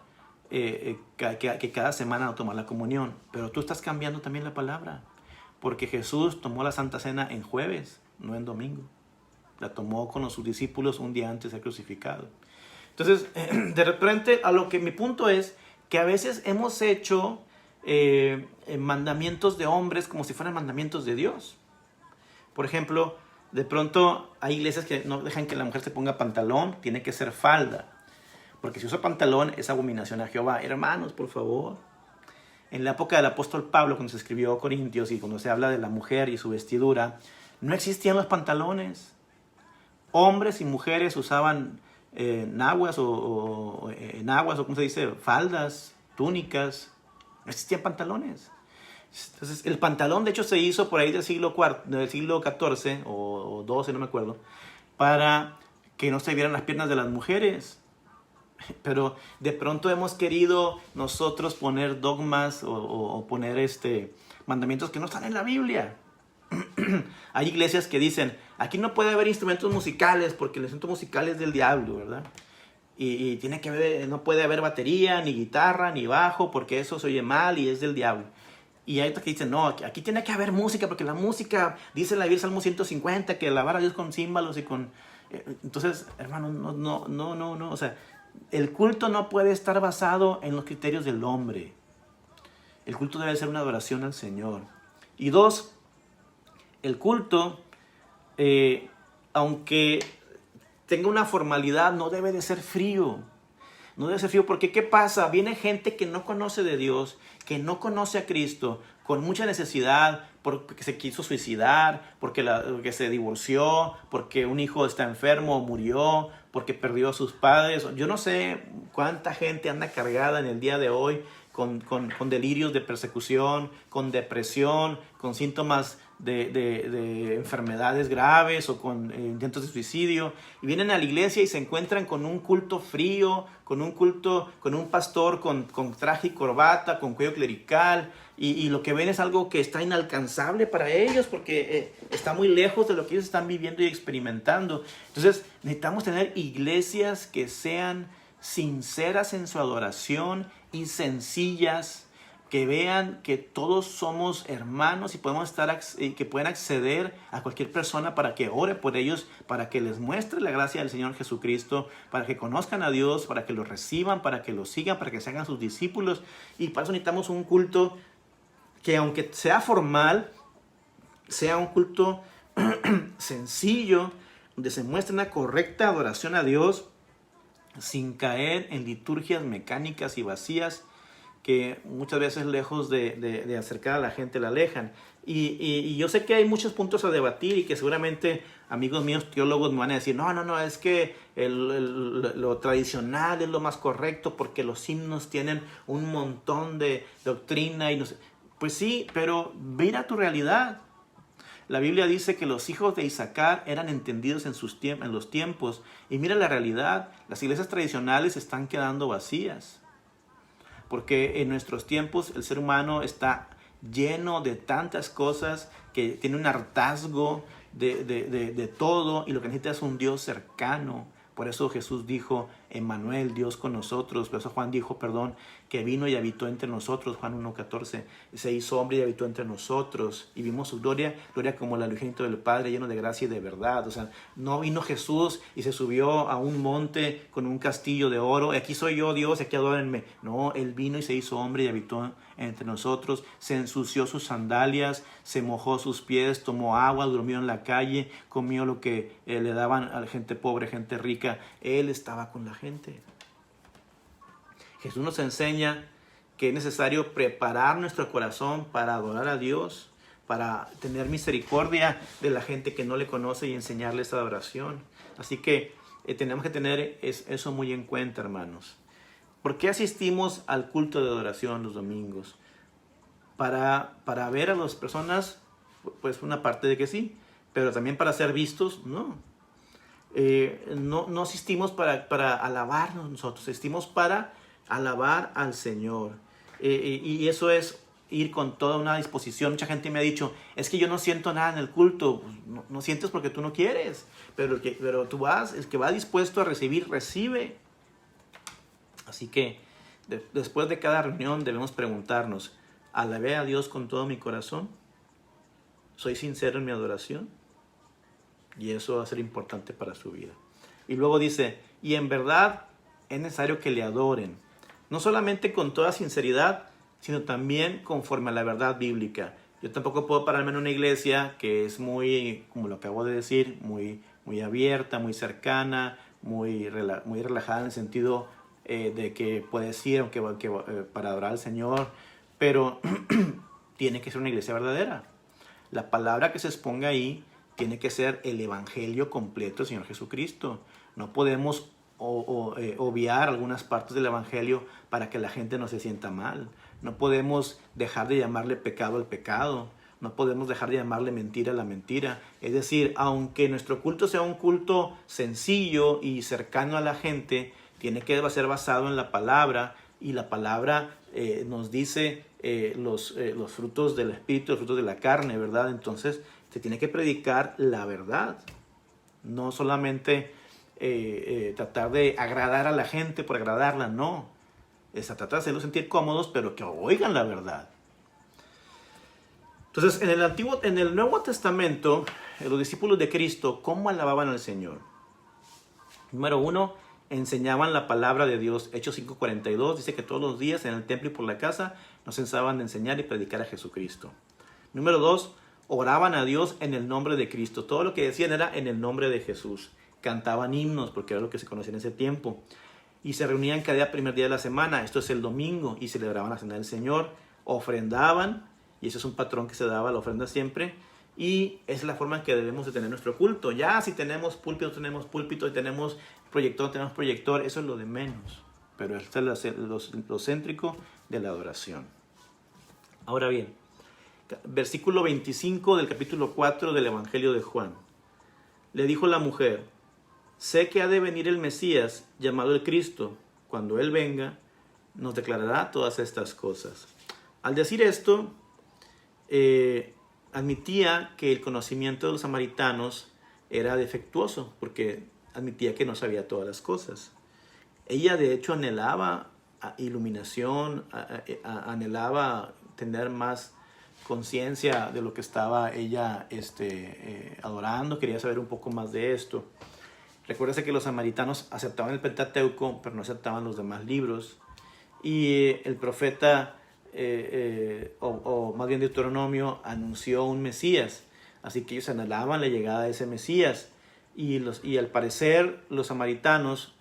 que cada semana no tomar la comunión, pero tú estás cambiando también la palabra, porque Jesús tomó la Santa Cena en jueves, no en domingo. La tomó con sus discípulos un día antes de ser crucificado. Entonces, de repente, mi punto es que a veces hemos hecho mandamientos de hombres como si fueran mandamientos de Dios. Por ejemplo, de pronto hay iglesias que no dejan que la mujer se ponga pantalón, tiene que ser falda. Porque si usa pantalón es abominación a Jehová. Hermanos, por favor. En la época del apóstol Pablo, cuando se escribió Corintios y cuando se habla de la mujer y su vestidura, no existían los pantalones. Hombres y mujeres usaban naguas o enaguas, o como se dice, faldas, túnicas. No existían pantalones. Entonces, el pantalón, de hecho, se hizo por ahí del siglo XIV o XII, no me acuerdo, para que no se vieran las piernas de las mujeres. Pero de pronto hemos querido nosotros poner dogmas o poner mandamientos que no están en la Biblia. Hay iglesias que dicen, aquí no puede haber instrumentos musicales porque el instrumento musical es del diablo, ¿verdad? Y tiene que haber, no puede haber batería, ni guitarra, ni bajo, porque eso se oye mal y es del diablo. Y hay otros que dicen, no, aquí tiene que haber música, porque la música, dice la Biblia, Salmo 150, que alabar a Dios con címbalos y con... Entonces, hermano, no, o sea, el culto no puede estar basado en los criterios del hombre. El culto debe ser una adoración al Señor. Y dos, el culto, aunque tenga una formalidad, no debe de ser frío. No debe ser frío, porque ¿qué pasa? Viene gente que no conoce de Dios, que no conoce a Cristo, con mucha necesidad, porque se quiso suicidar, porque se divorció, porque un hijo está enfermo o murió, porque perdió a sus padres. Yo no sé cuánta gente anda cargada en el día de hoy con delirios de persecución, con depresión, con síntomas de enfermedades graves o con intentos de suicidio, y vienen a la iglesia y se encuentran con un culto frío, con un pastor con traje y corbata, con cuello clerical, y lo que ven es algo que está inalcanzable para ellos porque está muy lejos de lo que ellos están viviendo y experimentando. Entonces necesitamos tener iglesias que sean sinceras en su adoración y sencillas, que vean que todos somos hermanos y podemos que pueden acceder a cualquier persona para que ore por ellos, para que les muestre la gracia del Señor Jesucristo, para que conozcan a Dios, para que lo reciban, para que lo sigan, para que se hagan sus discípulos. Y para eso necesitamos un culto que, aunque sea formal, sea un culto sencillo, donde se muestre una correcta adoración a Dios, sin caer en liturgias mecánicas y vacías, que muchas veces lejos de acercar a la gente la alejan. Y yo sé que hay muchos puntos a debatir y que seguramente amigos míos teólogos me van a decir, no, es que lo tradicional es lo más correcto porque los himnos tienen un montón de doctrina y no sé. Pues sí, pero mira tu realidad. La Biblia dice que los hijos de Isaacar eran entendidos en los tiempos, y mira la realidad, las iglesias tradicionales están quedando vacías. Porque en nuestros tiempos el ser humano está lleno de tantas cosas que tiene un hartazgo de todo, y lo que necesita es un Dios cercano. Por eso Jesús dijo, Emmanuel, Dios con nosotros. Por eso Juan dijo, que vino y habitó entre nosotros. Juan 1:14. Se hizo hombre y habitó entre nosotros. Y vimos su gloria como la unigénito del Padre, lleno de gracia y de verdad. O sea, no vino Jesús y se subió a un monte con un castillo de oro. Aquí soy yo, Dios, aquí adórenme. No, Él vino y se hizo hombre y habitó entre nosotros. Se ensució sus sandalias, se mojó sus pies, tomó agua, durmió en la calle, comió lo que le daban a la gente pobre, gente rica. Él estaba con la gente. Jesús nos enseña que es necesario preparar nuestro corazón para adorar a Dios, para tener misericordia de la gente que no le conoce y enseñarles adoración. Así que tenemos que tener eso muy en cuenta, hermanos. ¿Por qué asistimos al culto de adoración los domingos? Para ver a las personas, pues una parte de que sí, pero también para ser vistos, no. No asistimos para alabarnos nosotros, asistimos para alabar al Señor. Y eso es ir con toda una disposición. Mucha gente me ha dicho, es que yo no siento nada en el culto. Pues no sientes porque tú no quieres, pero tú vas, el que va dispuesto a recibir, recibe. Así que después de cada reunión debemos preguntarnos, ¿alabé a Dios con todo mi corazón? ¿Soy sincero en mi adoración? Y eso va a ser importante para su vida. Y luego dice, y en verdad es necesario que le adoren, no solamente con toda sinceridad, sino también conforme a la verdad bíblica. Yo tampoco puedo pararme en una iglesia que es muy, como lo acabo de decir, muy abierta, muy cercana, muy relajada en el sentido de que puedes ir para adorar al Señor, pero tiene que ser una iglesia verdadera. La palabra que se exponga ahí tiene que ser el evangelio completo del Señor Jesucristo. No podemos obviar algunas partes del Evangelio para que la gente no se sienta mal. No podemos dejar de llamarle pecado al pecado. No podemos dejar de llamarle mentira a la mentira. Es decir, aunque nuestro culto sea un culto sencillo y cercano a la gente, tiene que ser basado en la palabra, y la palabra nos dice los frutos del Espíritu, los frutos de la carne, ¿verdad? Entonces se tiene que predicar la verdad. No solamente tratar de agradar a la gente por agradarla, no. Es tratar de hacerlos sentir cómodos, pero que oigan la verdad. Entonces, en el Nuevo Testamento, los discípulos de Cristo, ¿cómo alababan al Señor? Número 1, enseñaban la palabra de Dios. Hechos 5:42 dice que todos los días en el templo y por la casa nos cesaban de enseñar y predicar a Jesucristo. Número 2, oraban a Dios en el nombre de Cristo. Todo lo que decían era en el nombre de Jesús. Cantaban himnos, porque era lo que se conocía en ese tiempo. Y se reunían cada primer día de la semana, esto es el domingo, y celebraban la cena del Señor. Ofrendaban, y eso es un patrón que se daba, la ofrenda siempre. Y es la forma en que debemos de tener nuestro culto. Ya si tenemos púlpito, y tenemos proyector, eso es lo de menos. Pero esto es lo céntrico de la adoración. Ahora bien, versículo 25 del capítulo 4 del Evangelio de Juan. Le dijo la mujer: sé que ha de venir el Mesías, llamado el Cristo. Cuando Él venga, nos declarará todas estas cosas. Al decir esto, admitía que el conocimiento de los samaritanos era defectuoso, porque admitía que no sabía todas las cosas. Ella de hecho anhelaba iluminación, anhelaba tener más conciencia de lo que estaba ella adorando, quería saber un poco más de esto. Recuérdese que los samaritanos aceptaban el Pentateuco, pero no aceptaban los demás libros. Y el profeta, o más bien Deuteronomio, anunció un Mesías. Así que ellos anhelaban la llegada de ese Mesías. Y al parecer los samaritanos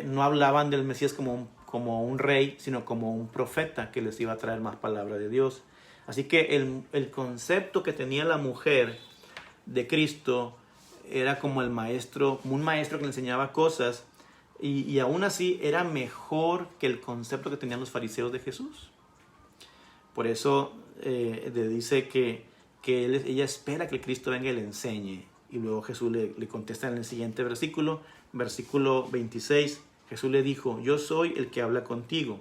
no hablaban del Mesías como un rey, sino como un profeta que les iba a traer más palabra de Dios. Así que el concepto que tenía la mujer de Cristo era como un maestro que le enseñaba cosas, y aún así era mejor que el concepto que tenían los fariseos de Jesús. Por eso le dice que ella espera que el Cristo venga y le enseñe. Y luego Jesús le contesta en el siguiente versículo 26. Jesús le dijo: yo soy el que habla contigo.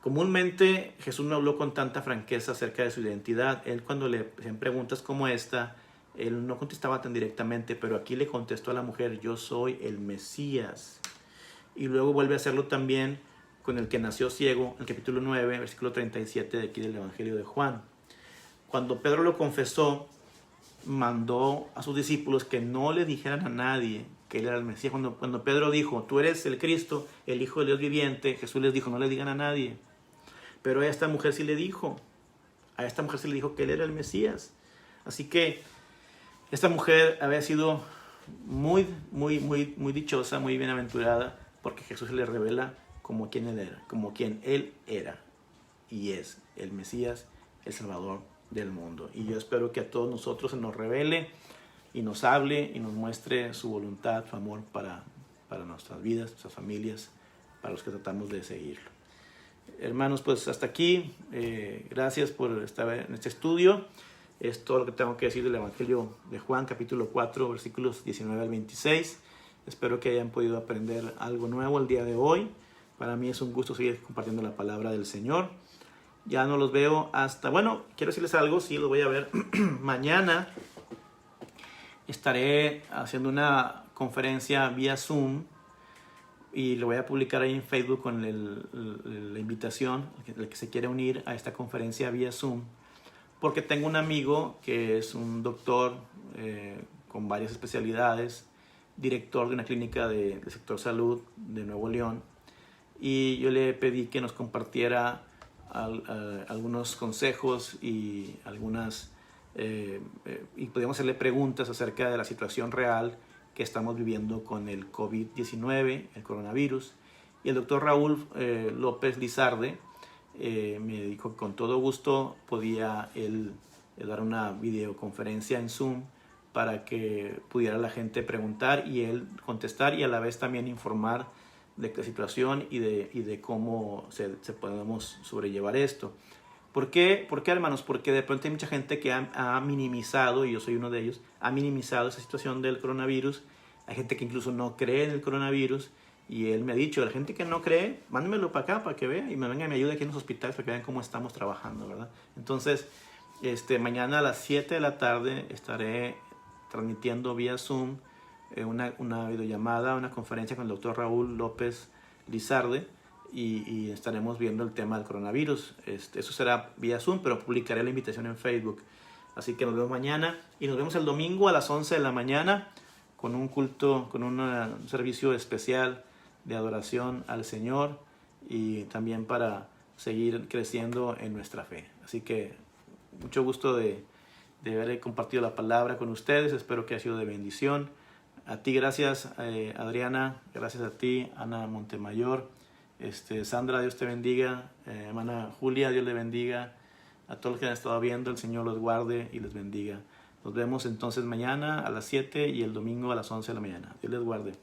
Comúnmente Jesús no habló con tanta franqueza acerca de su identidad. Él, cuando le hacían preguntas como esta, él no contestaba tan directamente, pero aquí le contestó a la mujer: yo soy el Mesías. Y luego vuelve a hacerlo también con el que nació ciego, en el capítulo 9, versículo 37 de aquí del Evangelio de Juan. Cuando Pedro lo confesó, mandó a sus discípulos que no le dijeran a nadie que él era el Mesías. Cuando Pedro dijo: tú eres el Cristo, el Hijo de Dios viviente, Jesús les dijo: no le digan a nadie. Pero a esta mujer sí le dijo. A esta mujer sí le dijo que él era el Mesías. Así que esta mujer había sido muy dichosa, muy bienaventurada, porque Jesús se le revela como quien él era y es el Mesías, el Salvador del mundo. Y yo espero que a todos nosotros se nos revele y nos hable y nos muestre su voluntad, su amor para nuestras vidas, nuestras familias, para los que tratamos de seguirlo. Hermanos, pues hasta aquí. Gracias por estar en este estudio. Es todo lo que tengo que decir del Evangelio de Juan, capítulo 4, versículos 19 al 26. Espero que hayan podido aprender algo nuevo el día de hoy. Para mí es un gusto seguir compartiendo la palabra del Señor. Ya no los veo hasta... Bueno, quiero decirles algo, sí, los voy a ver. Mañana estaré haciendo una conferencia vía Zoom y lo voy a publicar ahí en Facebook con la invitación, el que se quiere unir a esta conferencia vía Zoom, porque tengo un amigo que es un doctor con varias especialidades, director de una clínica del sector salud de Nuevo León, y yo le pedí que nos compartiera algunos consejos y y podíamos hacerle preguntas acerca de la situación real que estamos viviendo con el COVID-19, el coronavirus. Y el doctor Raúl López Lizarde me dijo que con todo gusto podía él dar una videoconferencia en Zoom para que pudiera la gente preguntar y él contestar, y a la vez también informar de la situación y de cómo se podemos sobrellevar esto. ¿Por qué, hermanos? Porque de pronto hay mucha gente que ha minimizado, y yo soy uno de ellos, ha minimizado esa situación del coronavirus. Hay gente que incluso no cree en el coronavirus, y él me ha dicho, la gente que no cree, mándemelo para acá para que vea y me venga y me ayude aquí en los hospitales para que vean cómo estamos trabajando, ¿verdad? Entonces, mañana a las 7 de la tarde estaré transmitiendo vía Zoom una videollamada, una conferencia con el doctor Raúl López Lizarde, y estaremos viendo el tema del coronavirus. Eso será vía Zoom, pero publicaré la invitación en Facebook. Así que nos vemos mañana y nos vemos el domingo a las 11 de la mañana con un culto, con un servicio especial de adoración al Señor, y también para seguir creciendo en nuestra fe. Así que mucho gusto de haber compartido la palabra con ustedes. Espero que haya sido de bendición. A ti gracias, Adriana, gracias a ti, Ana Montemayor, Sandra, Dios te bendiga, hermana Julia, Dios le bendiga, a todos los que han estado viendo, el Señor los guarde y les bendiga. Nos vemos entonces mañana a las 7 y el domingo a las 11 de la mañana. Dios les guarde.